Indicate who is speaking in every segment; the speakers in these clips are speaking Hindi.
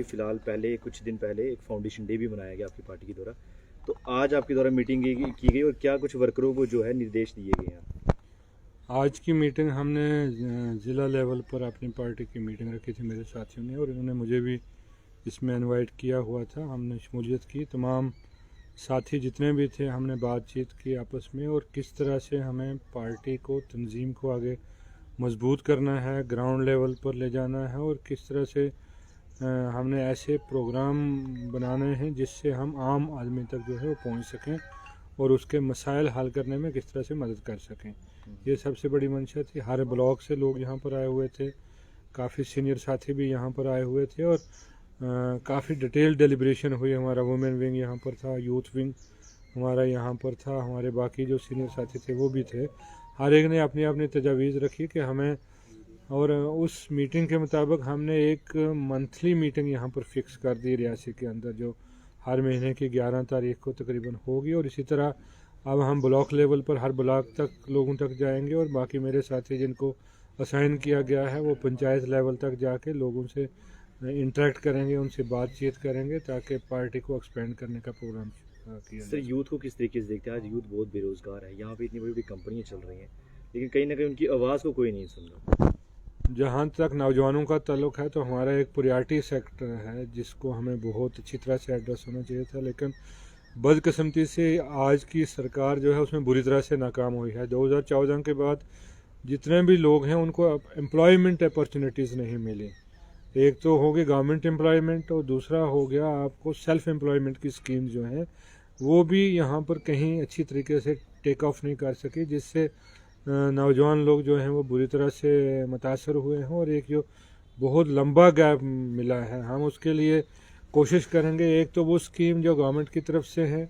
Speaker 1: फिलहाल पहले कुछ दिन पहले एक फाउंडेशन डे भी मनाया गया आपकी पार्टी के द्वारा। तो आज आपके द्वारा मीटिंग की गई और क्या कुछ वर्करों को जो है निर्देश दिए गए हैं?
Speaker 2: आज की मीटिंग हमने ज़िला लेवल पर अपनी पार्टी की मीटिंग रखी थी मेरे साथियों ने, और इन्होंने मुझे भी इसमें इनवाइट किया हुआ था। हमने शमूलियत की, तमाम साथी जितने भी थे हमने बातचीत की आपस में, और किस तरह से हमें पार्टी को, तंजीम को आगे मजबूत करना है, ग्राउंड लेवल पर ले जाना है, और किस तरह से हमने ऐसे प्रोग्राम बनाने हैं जिससे हम आम आदमी तक जो है वो पहुंच सकें और उसके मसाइल हल करने में किस तरह से मदद कर सकें। ये सबसे बड़ी मंशा थी। हर ब्लॉक से लोग यहाँ पर आए हुए थे, काफ़ी सीनियर साथी भी यहाँ पर आए हुए थे, और काफ़ी डिटेल डेलिब्रेशन हुई। हमारा वुमेन विंग यहाँ पर था, यूथ विंग हमारा यहाँ पर था, हमारे बाकी जो सीनियर साथी थे वो भी थे। हर एक ने अपनी अपनी तजावीज़ रखी कि हमें, और उस मीटिंग के मुताबिक हमने एक मंथली मीटिंग यहाँ पर फिक्स कर दी रियासी के अंदर, जो हर महीने की 11 तारीख को तकरीबन होगी। और इसी तरह अब हम ब्लॉक लेवल पर हर ब्लॉक तक लोगों तक जाएंगे, और बाकी मेरे साथी जिनको असाइन किया गया है वो पंचायत लेवल तक जाके लोगों से इंटरेक्ट करेंगे, उनसे बातचीत करेंगे, ताकि पार्टी को एक्सपेंड करने का प्रोग्राम किया
Speaker 1: सर,
Speaker 2: जाए।
Speaker 1: यूथ को किस तरीके से देखते हैं? आज यूथ बहुत बेरोजगार है, यहाँ पे इतनी बड़ी बड़ी कंपनियाँ चल रही हैं, लेकिन कहीं ना कहीं उनकी आवाज़ को कोई नहीं सुन रहा।
Speaker 2: जहाँ तक नौजवानों का ताल्लुक है तो हमारा एक प्रायोरिटी सेक्टर है जिसको हमें बहुत अच्छी तरह से एड्रेस होना चाहिए था, लेकिन बदकिस्मती से आज की सरकार जो है उसमें बुरी तरह से नाकाम हुई है। 2014 के बाद जितने भी लोग हैं उनको एम्प्लॉयमेंट अपॉर्चुनिटीज़ नहीं मिली। एक तो हो गई गवर्नमेंट एम्प्लॉयमेंट, और दूसरा हो गया आपको सेल्फ एम्प्लॉयमेंट की स्कीम जो है वो भी यहाँ पर कहीं अच्छी तरीके से टेक ऑफ नहीं कर सकी, जिससे नौजवान लोग जो हैं वो बुरी तरह से मुतासर हुए हैं, और एक जो बहुत लंबा गैप मिला है, हम उसके लिए कोशिश करेंगे। एक तो वो स्कीम जो गवर्नमेंट की तरफ से है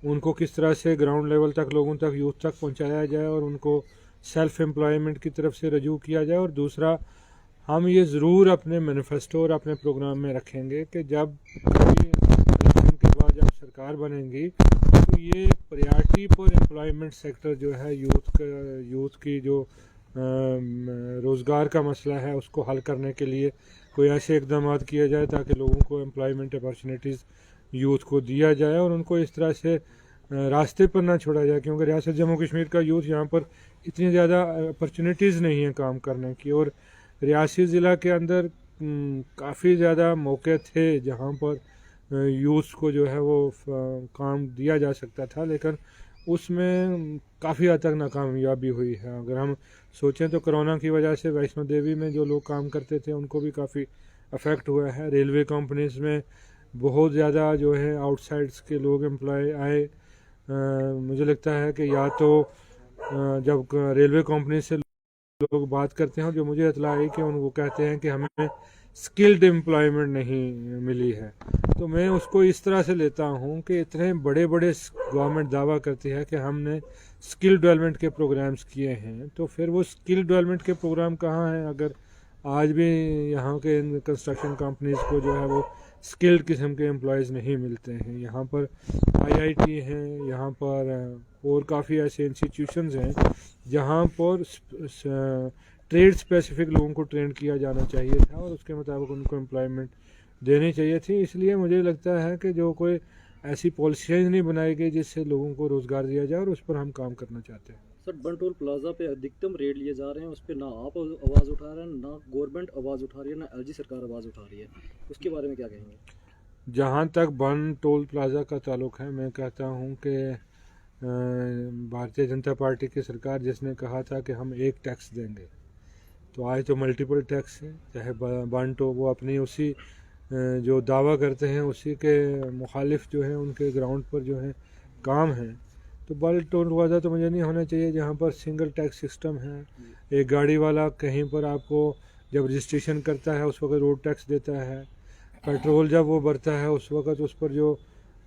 Speaker 2: उनको किस तरह से ग्राउंड लेवल तक, लोगों तक, यूथ तक पहुंचाया जाए और उनको सेल्फ एम्प्लॉयमेंट की तरफ से रजू किया जाए। और दूसरा, हम ये ज़रूर अपने मैनिफेस्टो और अपने प्रोग्राम में रखेंगे कि जब इलेक्शन के बाद जब सरकार बनेगी तो ये प्रायोरिटी पर एम्प्लॉयमेंट सेक्टर जो है, यूथ की जो रोज़गार का मसला है उसको हल करने के लिए कोई ऐसे इकदाम किए जाए ताकि लोगों को एम्प्लॉयमेंट अपॉर्चुनिटीज़ यूथ को दिया जाए और उनको इस तरह से रास्ते पर ना छोड़ा जाए, क्योंकि रियासत जम्मू कश्मीर का यूथ यहाँ पर इतनी ज़्यादा अपॉर्चुनिटीज़ नहीं है काम करने की। और रियासी ज़िला के अंदर काफ़ी ज़्यादा मौके थे जहाँ पर यूथ को जो है वो काम दिया जा सकता था, लेकिन उसमें काफ़ी हद तक नाकामयाबी हुई है। अगर हम सोचें तो कोरोना की वजह से वैष्णो देवी में जो लोग काम करते थे उनको भी काफ़ी अफेक्ट हुआ है। रेलवे कंपनीज़ में बहुत ज़्यादा जो है आउटसाइड्स के लोग एम्प्लॉय आए। मुझे लगता है कि या तो जब रेलवे कंपनी से लोग बात करते हैं, जो मुझे इतला आई कि वो कहते हैं कि हमें स्किल्ड एम्प्लॉयमेंट नहीं मिली है, तो मैं उसको इस तरह से लेता हूँ कि इतने बड़े बड़े गवर्नमेंट दावा करती है कि हमने स्किल डेवलपमेंट के प्रोग्राम्स किए हैं, तो फिर वो स्किल डेवलपमेंट के प्रोग्राम कहाँ हैं अगर आज भी यहाँ के कंस्ट्रक्शन कंपनीज़ को जो है वो स्किल्ड किस्म के एम्प्लॉयज़ नहीं मिलते हैं। यहाँ पर आईआईटी हैं, यहाँ पर और काफ़ी ऐसे इंस्टीट्यूशंस हैं जहाँ पर ट्रेड स्पेसिफिक लोगों को ट्रेन किया जाना चाहिए था और उसके मुताबिक उनको एम्प्लॉयमेंट देनी चाहिए थी। इसलिए मुझे लगता है कि जो कोई ऐसी पॉलिसीज नहीं बनाई गई जिससे लोगों को रोज़गार दिया जाए, और उस पर हम काम करना चाहते हैं।
Speaker 3: सर, बन टोल प्लाजा पे अधिकतम रेट लिए जा रहे हैं, उस पर ना आप आवाज़ उठा रहे हैं, ना गवर्नमेंट आवाज़ उठा रही है, ना एलजी सरकार आवाज़ उठा रही है। उसके बारे में क्या कहेंगे?
Speaker 2: जहाँ तक बन टोल प्लाजा का ताल्लुक है, मैं कहता हूँ कि भारतीय जनता पार्टी की सरकार जिसने कहा था कि हम एक टैक्स देंगे, तो आज तो मल्टीपल टैक्स है। चाहे बन टो वो अपनी उसी जो दावा करते हैं उसी के मुखालिफ जो है उनके ग्राउंड पर जो है काम है। तो बल टोल प्लाजा तो मुझे नहीं होना चाहिए जहाँ पर सिंगल टैक्स सिस्टम है। एक गाड़ी वाला कहीं पर आपको जब रजिस्ट्रेशन करता है उस वक्त रोड टैक्स देता है, पेट्रोल जब वो भरता है उस वक्त उस पर जो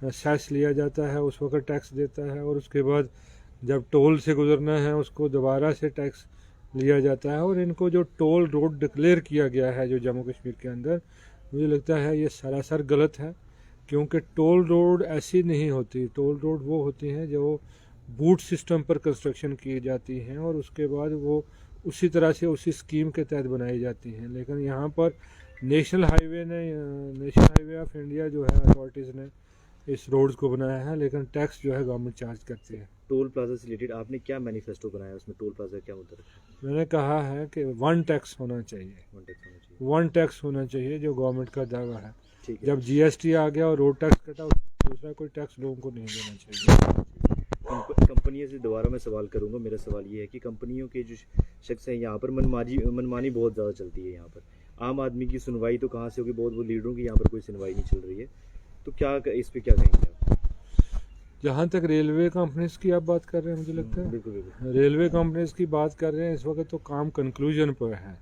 Speaker 2: सेस लिया जाता है उस वक्त टैक्स देता है, और उसके बाद जब टोल से गुजरना है उसको दोबारा से टैक्स लिया जाता है। और इनको जो टोल रोड डिक्लेयर किया गया है जो जम्मू कश्मीर के अंदर, मुझे लगता है ये सरासर गलत है, क्योंकि टोल रोड ऐसी नहीं होती। टोल रोड वो होती हैं जो बूट सिस्टम पर कंस्ट्रक्शन की जाती हैं और उसके बाद वो उसी तरह से उसी स्कीम के तहत बनाई जाती हैं। लेकिन यहाँ पर नेशनल हाईवे ऑफ इंडिया जो है अथॉरिटीज़ ने इस रोड्स को बनाया है, लेकिन टैक्स जो है गवर्नमेंट चार्ज करती है।
Speaker 1: टोल प्लाजा से रिलेटेड आपने क्या मैनिफेस्टो बनाया, उसमें टोल प्लाजा क्या मुद्दा रखा?
Speaker 2: मैंने कहा है कि वन टैक्स होना चाहिए,
Speaker 1: वन टैक्स होना चाहिए।
Speaker 2: वन टैक्स होना चाहिए जो गवर्नमेंट का दावा है।
Speaker 1: ठीक है।
Speaker 2: जब जीएसटी आ गया और रोड टैक्स कटा, दूसरा कोई टैक्स लोगों को नहीं देना चाहिए।
Speaker 1: कंपनियों से दोबारा मैं सवाल करूंगा। मेरा सवाल ये है कि कंपनियों के जो शख्स हैं यहाँ पर मनमानी बहुत ज़्यादा चलती है। यहाँ पर आम आदमी की सुनवाई तो कहाँ से होगी, बहुत लीडरों की यहाँ पर कोई सुनवाई नहीं चल रही है। तो क्या इस पे क्या कहेंगे आप?
Speaker 2: जहाँ तक रेलवे कंपनीज की आप बात कर रहे हैं, मुझे लगता है
Speaker 1: बिल्कुल बिल्कुल।
Speaker 2: रेलवे कंपनीज की बात कर रहे हैं, इस वक्त तो काम कंक्लूजन पर है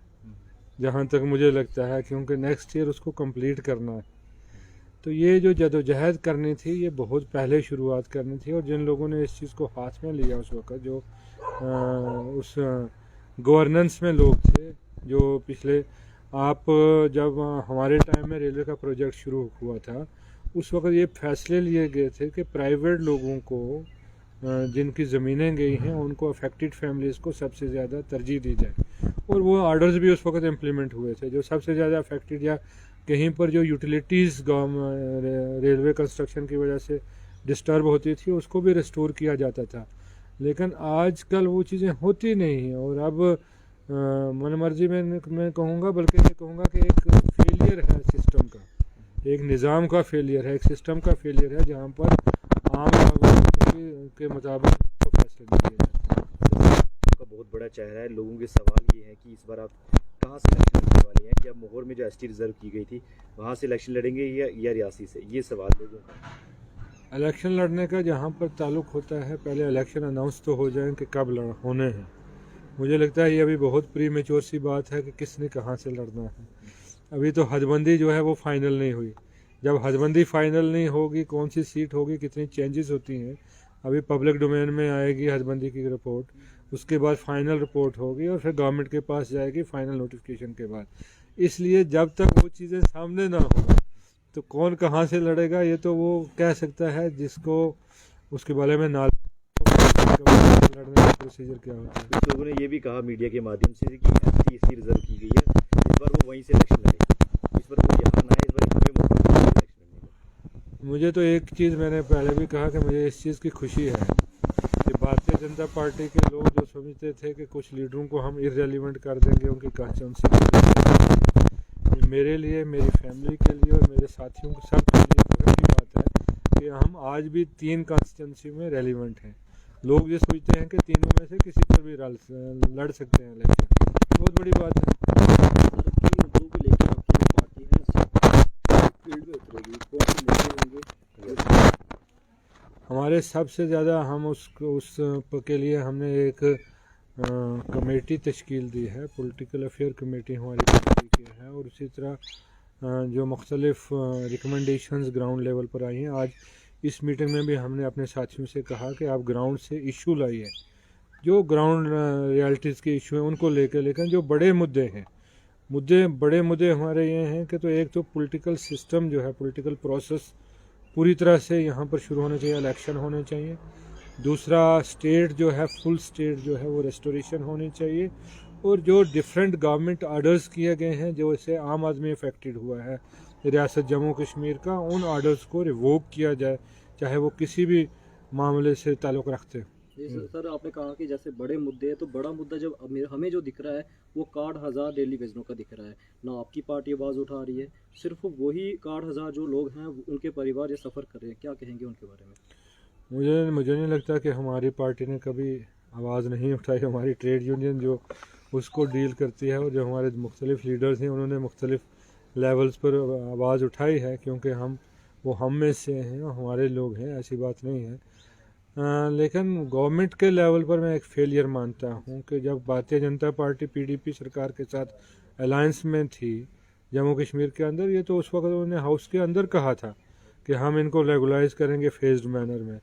Speaker 2: जहाँ तक मुझे लगता है, क्योंकि नेक्स्ट ईयर उसको कंप्लीट करना है। तो ये जो जदोजहद करनी थी ये बहुत पहले शुरुआत करनी थी, और जिन लोगों ने इस चीज़ को हाथ में लिया उस वक्त, जो उस गवर्नेंस में लोग थे, जो पिछले जब हमारे टाइम में रेलवे का प्रोजेक्ट शुरू हुआ था, उस वक्त ये फैसले लिए गए थे कि प्राइवेट लोगों को जिनकी ज़मीनें गई हैं उनको अफेक्टेड फैमिलीज़ को सबसे ज़्यादा तरजीह दी जाए, और वो आर्डर्स भी उस वक्त इम्प्लीमेंट हुए थे। जो सबसे ज़्यादा अफेक्टेड या कहीं पर जो यूटिलिटीज़ रेलवे कंस्ट्रक्शन की वजह से डिस्टर्ब होती थी उसको भी रिस्टोर किया जाता था। लेकिन आजकल वो चीज़ें होती नहीं हैं, और अब मनमर्जी में मैं कहूँगा, बल्कि ये कहूँगा कि एक फेलियर है सिस्टम का, एक निज़ाम का फेलियर है, एक सिस्टम का फेलियर है, जहाँ पर आम लोगों के मुताबिक तो फैसले नहीं किए जाते।
Speaker 1: आपका बहुत बड़ा चेहरा है। लोगों के सवाल ये है कि इस बार आप कहाँ से इलेक्शन लड़ने वाले हैं? क्या मोहर में जो एसटी रिजर्व की गई थी वहाँ से इलेक्शन लड़ेंगे या रियासी से? ये सवाल लोगों का।
Speaker 2: इलेक्शन लड़ने का जहाँ पर ताल्लुक होता है, पहले इलेक्शन अनाउंस तो हो जाए कि कब होने हैं। मुझे लगता है ये अभी बहुत प्री मेच्योर सी बात है कि किसने कहाँ से लड़ना है। अभी तो हदबंदी जो है वो फाइनल नहीं हुई। जब हदबंदी फाइनल नहीं होगी, कौन सी सीट होगी, कितनी चेंजेस होती हैं, अभी पब्लिक डोमेन में आएगी हदबंदी की रिपोर्ट, उसके बाद फाइनल रिपोर्ट होगी और फिर गवर्नमेंट के पास जाएगी फाइनल नोटिफिकेशन के बाद। इसलिए जब तक वो चीज़ें सामने ना हो तो कौन कहाँ से लड़ेगा ये तो वो कह सकता है जिसको उसके बारे में ना लड़ने का प्रोसीजर क्या होता है।
Speaker 1: कुछ लोगों ने ये भी कहा मीडिया के माध्यम से कि एसटी इसलिए रिजर्व की गई है, इस बार वो वहीं से इलेक्शन लड़ेगी, इस बार वो यहाँ ना है, इस बार हमें मौका मिलेगा इलेक्शन लड़ने का।
Speaker 2: मुझे तो एक चीज़ मैंने पहले भी कहा कि मुझे इस चीज़ की खुशी है कि भारतीय जनता पार्टी के लोग जो समझते थे कि कुछ लीडरों को हम इररेलेवेंट कर देंगे उनकी कॉन्स्टिट्यूंसी, मेरे लिए, मेरी फैमिली के लिए और मेरे साथियों को सब के लिए फख्र की बात है कि हम आज भी 3 कॉन्स्टिट्यूंसी में रेलिवेंट हैं। लोग ये सोचते हैं कि तीनों में से किसी पर भी लड़ सकते हैं इलेक्शन, बहुत बड़ी बात है।
Speaker 3: मुद्दों को लेकर आपकी पार्टी है फील्ड में उतरेगी, कौन से मुद्दे होंगे?
Speaker 2: हमारे सबसे ज़्यादा हम उस के लिए हमने एक कमेटी तश्कील दी है, पॉलिटिकल अफेयर कमेटी हमारी पार्टी की है, और उसी तरह जो मुख्तलिफ रिकमेंडेशंस ग्राउंड लेवल पर आई हैं। आज इस मीटिंग में भी हमने अपने साथियों से कहा कि आप ग्राउंड से इशू लाइए, जो ग्राउंड रियलिटीज़ के इशू हैं उनको लेकर, लेकिन जो बड़े बड़े मुद्दे हमारे ये हैं कि तो एक तो पॉलिटिकल सिस्टम जो है, पॉलिटिकल प्रोसेस पूरी तरह से यहाँ पर शुरू होना चाहिए, इलेक्शन होने चाहिए। दूसरा, स्टेट जो है, फुल स्टेट जो है वो रेस्टोरेशन होनी चाहिए, और जो डिफरेंट गवर्नमेंट आर्डर्स किए गए हैं जो इससे आम आदमी अफेक्टेड हुआ है रियासत जम्मू कश्मीर का, उन आर्डर्स को रिवोक किया जाए, चाहे वो किसी भी मामले से ताल्लुक़ रखते हैं।
Speaker 3: सर आपने कहा कि जैसे बड़े मुद्दे हैं, तो बड़ा मुद्दा जब हमें जो दिख रहा है वो 61,000 डेली वेजनों का दिख रहा है। ना आपकी पार्टी आवाज़ उठा रही है, सिर्फ वही 61,000 जो लोग हैं उनके परिवार ये सफ़र कर रहे हैं। क्या कहेंगे उनके बारे में?
Speaker 2: मुझे नहीं लगता कि हमारी पार्टी ने कभी आवाज़ नहीं उठाई। हमारी ट्रेड यूनियन जो उसको डील करती है, और जो हमारे मुख्तलिफ लीडर्स हैं उन्होंने मुख्तलिफ लेवल्स पर आवाज़ उठाई है, क्योंकि हम में से हैं, हमारे लोग हैं, ऐसी बात नहीं है। लेकिन गवर्नमेंट के लेवल पर मैं एक फेलियर मानता हूँ कि जब भारतीय जनता पार्टी पीडीपी सरकार के साथ अलायंस में थी जम्मू कश्मीर के अंदर, ये तो उस वक्त उन्होंने हाउस के अंदर कहा था कि हम इनको रेगुलाइज करेंगे फेज्ड मैनर में।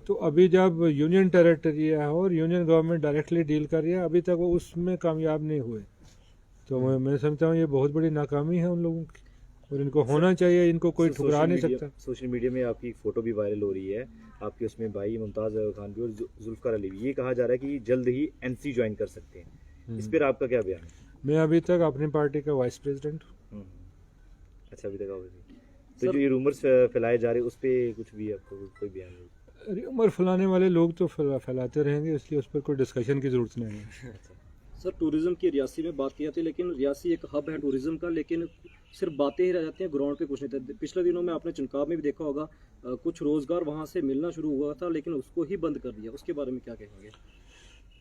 Speaker 2: तो अभी जब यूनियन टेरिटरी है और यूनियन गवर्नमेंट डायरेक्टली डील कर रही है, अभी तक वो उसमें कामयाब नहीं हुए। तो मैं समझता हूँ ये बहुत बड़ी नाकामी है उन लोगों की, और इनको होना चाहिए, इनको कोई ठुकरा नहीं सकता।
Speaker 1: सोशल मीडिया में आपकी फ़ोटो भी वायरल हो रही है, आपके उसमें भाई मुमताज़ खान भी और जुल्फ़िकार अली भी। ये कहा जा रहा है कि जल्द ही एनसी ज्वाइन कर सकते हैं, इस पर आपका क्या बयान है?
Speaker 2: मैं अभी तक अपनी पार्टी का वाइस प्रेसिडेंट हूँ।
Speaker 1: अच्छा, अभी तक आवाज नहीं। तो जो ये रूमर्स फैलाए जा रहे हैं उस पे कुछ भी आपको कोई बयान नहीं?
Speaker 2: उम्र फैलाने वाले लोग तो फैलाते रहेंगे, इसलिए उस पर कोई डिस्कशन की ज़रूरत नहीं है।
Speaker 3: सर टूरिज्म की रियासी में बात की जाती है, लेकिन रियासी एक हब है टूरिज्म का, लेकिन सिर्फ बातें ही रह जाती हैं, ग्राउंड पे कुछ नहीं था। पिछले दिनों में आपने चुनकाव में भी देखा होगा, कुछ रोजगार वहां से मिलना शुरू हुआ था, लेकिन उसको ही बंद कर दिया। उसके बारे में क्या कहेंगे?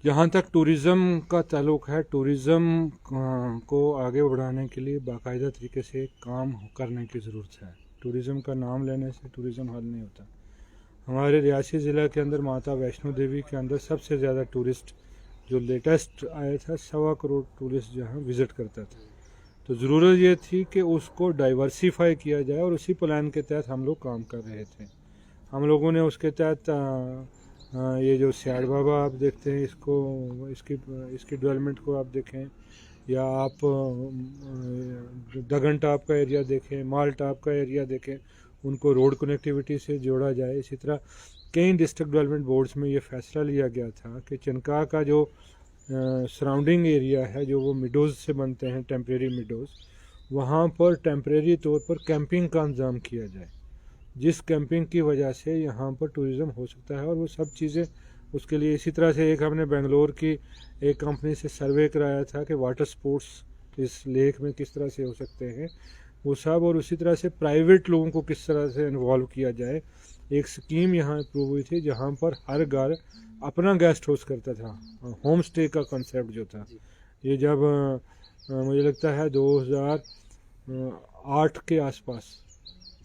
Speaker 2: जहाँ तक टूरिज़्म का ताल्लुक़ है, टूरिज़्म को आगे बढ़ाने के लिए बाकायदा तरीके से काम करने की ज़रूरत है। टूरिज़्म का नाम लेने से टूरिज़्म हल नहीं होता। हमारे रियासी ज़िला के अंदर माता वैष्णो देवी के अंदर सबसे ज़्यादा टूरिस्ट जो लेटेस्ट आया था, 1.25 करोड़ टूरिस्ट जहाँ विज़िट करता था। तो ज़रूरत ये थी कि उसको डाइवर्सिफाई किया जाए, और उसी प्लान के तहत हम लोग काम कर रहे थे। हम लोगों ने उसके तहत ये जो सियाड़ बाबा आप देखते हैं, इसकी डेवलपमेंट को आप देखें, या आप दगन टाप का एरिया देखें, माल टाप का एरिया देखें, उनको रोड कनेक्टिविटी से जोड़ा जाए। इसी तरह कई डिस्ट्रिक्ट डेवलपमेंट बोर्ड्स में ये फैसला लिया गया था कि चनका का जो सराउंडिंग एरिया है, जो वो मिडोज़ से बनते हैं, टेम्परेरी मिडोज़, वहाँ पर टेम्परेरी तौर पर कैंपिंग का इंतज़ाम किया जाए, जिस कैंपिंग की वजह से यहाँ पर टूरिज़्म हो सकता है। और वो सब चीज़ें उसके लिए, इसी तरह से एक हमने बेंगलोर की एक कंपनी से सर्वे कराया था कि वाटर स्पोर्ट्स इस लेक में किस तरह से हो सकते हैं, वो सब। और उसी तरह से प्राइवेट लोगों को किस तरह से इन्वॉल्व किया जाए। एक स्कीम यहाँ अप्रूव हुई थी जहाँ पर हर घर अपना गेस्ट हाउस करता था, होम स्टे का कंसेप्ट जो था। ये जब मुझे लगता है 2008 के आसपास,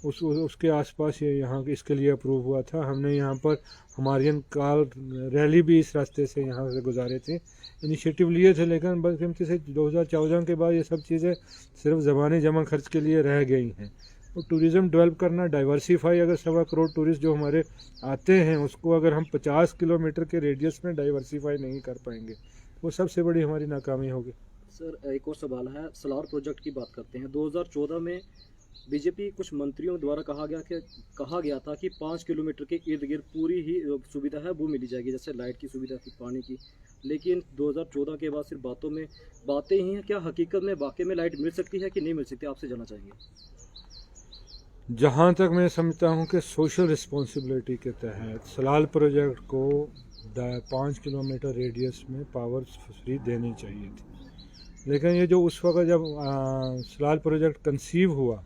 Speaker 2: उसके आसपास ये यहाँ इसके लिए अप्रूव हुआ था। हमने यहाँ पर हमारियन कार रैली भी इस रास्ते से यहाँ से गुजारे थे, इनिशिएटिव लिए थे, लेकिन बदकिस्मती से 2014 के बाद ये सब चीज़ें सिर्फ ज़बानी जमा खर्च के लिए रह गई हैं। और टूरिज़्म डेवलप करना, डाइवर्सिफाई, अगर 1.25 करोड़ टूरिस्ट जो हमारे आते हैं उसको अगर हम 50 किलोमीटर के रेडियस में डाइवर्सिफाई नहीं कर पाएंगे, वो सबसे बड़ी हमारी नाकामी होगी।
Speaker 3: सर एक और सवाल है, सलार प्रोजेक्ट की बात करते हैं। 2014 में बीजेपी कुछ मंत्रियों द्वारा कहा गया था कि 5 किलोमीटर के इर्द गिर्द पूरी ही सुविधा है वो मिली जाएगी, जैसे लाइट की सुविधा थी, पानी की। लेकिन 2014 के बाद सिर्फ बातें ही हैं। क्या हकीकत में वाकई में लाइट मिल सकती है कि नहीं मिल सकती, आपसे जानना चाहेंगे?
Speaker 2: जहाँ तक मैं समझता हूँ कि सोशल रिस्पॉन्सिबिलिटी के तहत सलाल प्रोजेक्ट को 5 किलोमीटर रेडियस में पावर फ्री देनी चाहिए थी। लेकिन ये जो उस वक्त जब सलाल प्रोजेक्ट कंसीव हुआ,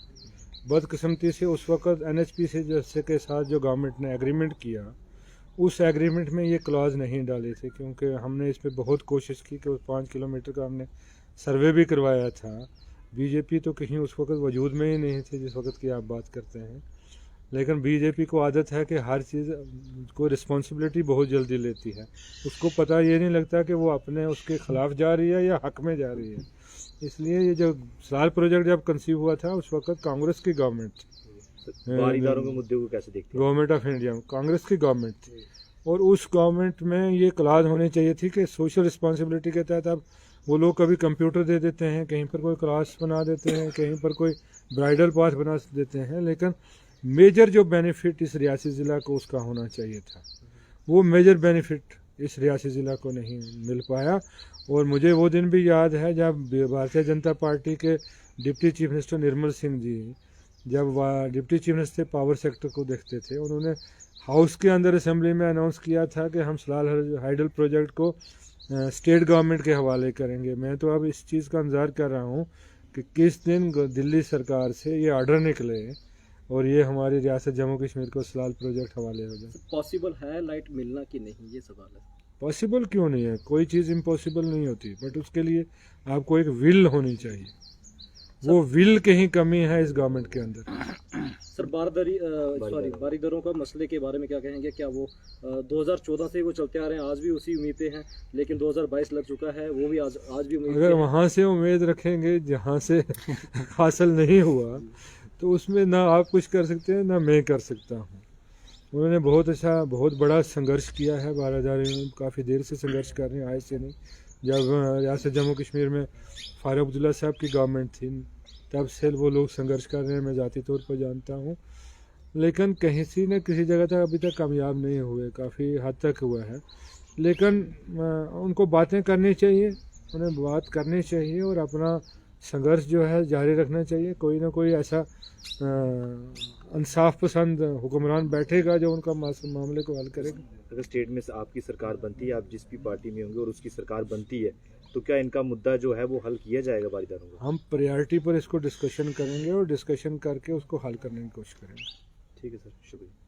Speaker 2: बदकिस्मती से उस वक्त NHP से जैसे के साथ जो गवर्नमेंट ने एग्रीमेंट किया, उस एग्रीमेंट में ये क्लॉज नहीं डाले थे, क्योंकि हमने इस पर बहुत कोशिश की कि उस 5 किलोमीटर का हमने सर्वे भी करवाया था। बीजेपी तो कहीं उस वक्त वजूद में ही नहीं थे जिस वक्त की आप बात करते हैं। लेकिन बीजेपी को आदत है कि हर चीज़ को रिस्पॉन्सिबिलिटी बहुत जल्दी लेती है। उसको पता ये नहीं लगता कि वो अपने उसके ख़िलाफ़ जा रही है या हक में जा रही है। इसलिए ये जो सलाल प्रोजेक्ट जब कंसीव हुआ था, उस वक्त कांग्रेस की गवर्नमेंट थी।
Speaker 1: बारीदारों के मुद्दे को कैसे देखते हैं?
Speaker 2: गवर्नमेंट ऑफ इंडिया, कांग्रेस की गवर्नमेंट थी, और उस गवर्नमेंट में ये क्लॉज होनी चाहिए थी कि सोशल रिस्पॉन्सिबिलिटी के तहत अब वो लोग कभी कंप्यूटर दे देते हैं, कहीं पर कोई क्लास बना देते हैं, कहीं पर कोई ब्राइडल पाथ बना देते हैं, लेकिन मेजर जो बेनिफिट इस रियासी ज़िला को उसका होना चाहिए था, वो मेजर बेनिफिट इस रियासी ज़िला को नहीं मिल पाया। और मुझे वो दिन भी याद है जब भारतीय जनता पार्टी के deputy chief minister Nirmal Singh ji, जब deputy chief minister power sector को देखते थे, उन्होंने हाउस के अंदर असेंबली में अनाउंस किया था कि हम सलाल हाइडल प्रोजेक्ट को स्टेट गवर्नमेंट के हवाले करेंगे। मैं तो अब इस चीज़ का इंतज़ार कर रहा हूँ कि किस दिन दिल्ली सरकार से ये ऑर्डर निकले और ये हमारी रियासत जम्मू कश्मीर को सलाल प्रोजेक्ट हवाले हो जाए।
Speaker 3: पॉसिबल है लाइट मिलना कि नहीं, ये सवाल है।
Speaker 2: पॉसिबल क्यों नहीं है, कोई चीज़ इम्पॉसिबल नहीं होती, बट उसके लिए आपको एक विल होनी चाहिए। वो विल की ही कमी है इस गवर्नमेंट के अंदर।
Speaker 3: सर बारीदारों का मसले के बारे में क्या कहेंगे? क्या वो 2014 से वो चलते आ रहे हैं, आज भी उसी उम्मीद पे हैं, लेकिन 2022 लग चुका है, वो भी आज भी उम्मीद।
Speaker 2: अगर वहाँ से उम्मीद रखेंगे जहाँ से हासिल नहीं हुआ, तो उसमें ना आप कुछ कर सकते हैं ना मैं कर सकता हूँ। उन्होंने बहुत बड़ा संघर्ष किया है, बारादारी काफ़ी देर से संघर्ष कर रहे हैं, आज से नहीं। जब रियासत जम्मू कश्मीर में फारूक अब्दुल्ला साहब की गवर्नमेंट थी, तब से वो लोग संघर्ष कर रहे हैं, मैं ज़ाती तौर पर जानता हूँ। लेकिन कहीं न किसी जगह तक अभी तक कामयाब नहीं हुए, काफ़ी हद तक हुआ है। लेकिन उनको बातें करनी चाहिए, उन्हें बात करनी चाहिए और अपना संघर्ष जो है जारी रखना चाहिए। कोई ना कोई ऐसा इंसाफ पसंद हुक्मरान बैठेगा जो उनका मामले को हल करेगा।
Speaker 1: अगर स्टेट में आपकी सरकार बनती है, आप जिस भी पार्टी में होंगे और उसकी सरकार बनती है, तो क्या इनका मुद्दा जो है वो हल किया जाएगा बारीदारों का?
Speaker 2: हम प्रायोरिटी पर इसको डिस्कशन करेंगे और डिस्कशन करके उसको हल करने की कोशिश करेंगे।
Speaker 1: ठीक है सर, शुक्रिया।